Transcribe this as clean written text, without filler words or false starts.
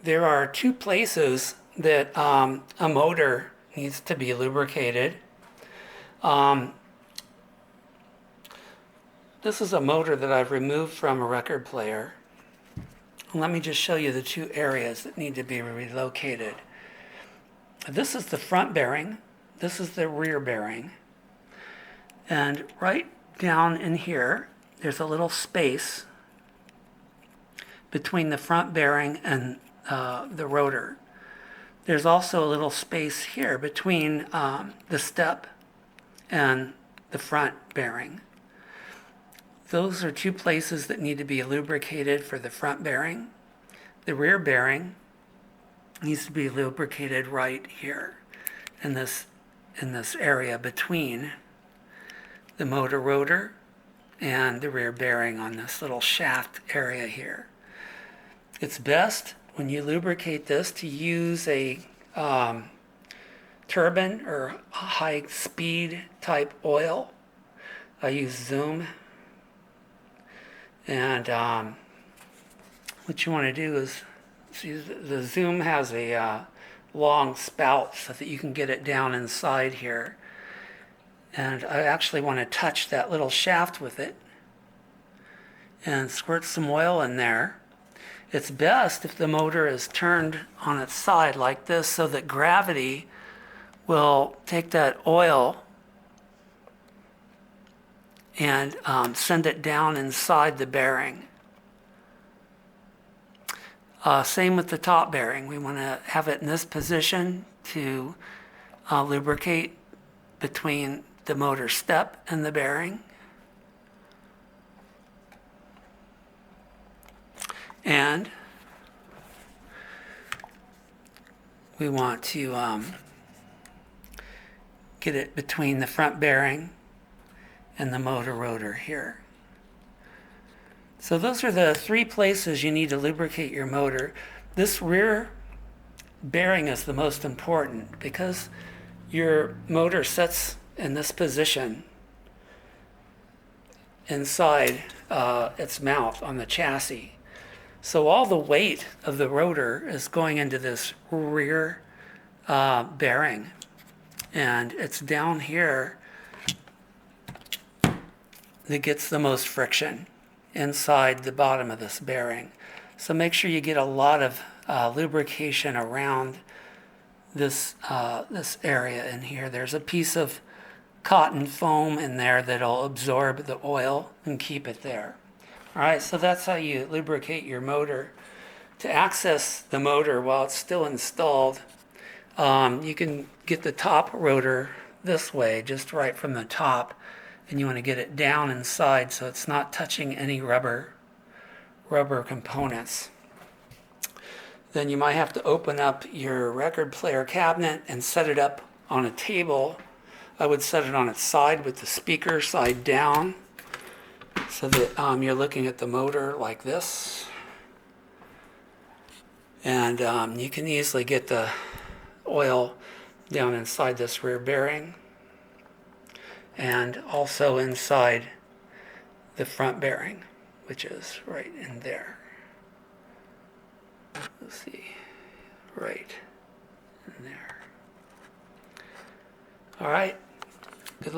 there are two places that a motor needs to be lubricated. Um, this is a motor that I've removed from a record player. Let me just show you the two areas that need to be relocated. This is the front bearing. This is the rear bearing. And right down in here, there's a little space between the front bearing and the rotor. There's also a little space here between the step and the front bearing. Those are two places that need to be lubricated for the front bearing. The rear bearing needs to be lubricated right here in this area between the motor rotor and the rear bearing on this little shaft area here. It's best when you lubricate this to use a turbine or high speed type oil. I use Zoom. And what you want to do is, see, the Zoom has a long spout so that you can get it down inside here. And I actually want to touch that little shaft with it and squirt some oil in there. It's best if the motor is turned on its side like this so that gravity will take that oil and send it down inside the bearing. Same with the top bearing. We want to have it in this position to lubricate between the motor step and the bearing. And we want to get it between the front bearing and the motor rotor here. So those are the three places you need to lubricate your motor. This rear bearing is the most important because your motor sits in this position inside its mouth on the chassis. So all the weight of the rotor is going into this rear bearing, and it's down here that gets the most friction inside the bottom of this bearing. So make sure you get a lot of lubrication around this area in here. There's a piece of cotton foam in there that'll absorb the oil and keep it there. All right, so that's how you lubricate your motor. To access the motor while it's still installed, you can get the top rotor this way, just right from the top, and you want to get it down inside so it's not touching any rubber components. Then you might have to open up your record player cabinet and set it up on a table. I would set it on its side with the speaker side down so that you're looking at the motor like this. And you can easily get the oil down inside this rear bearing and also inside the front bearing, which is right in there. Let's see, right in there. All right,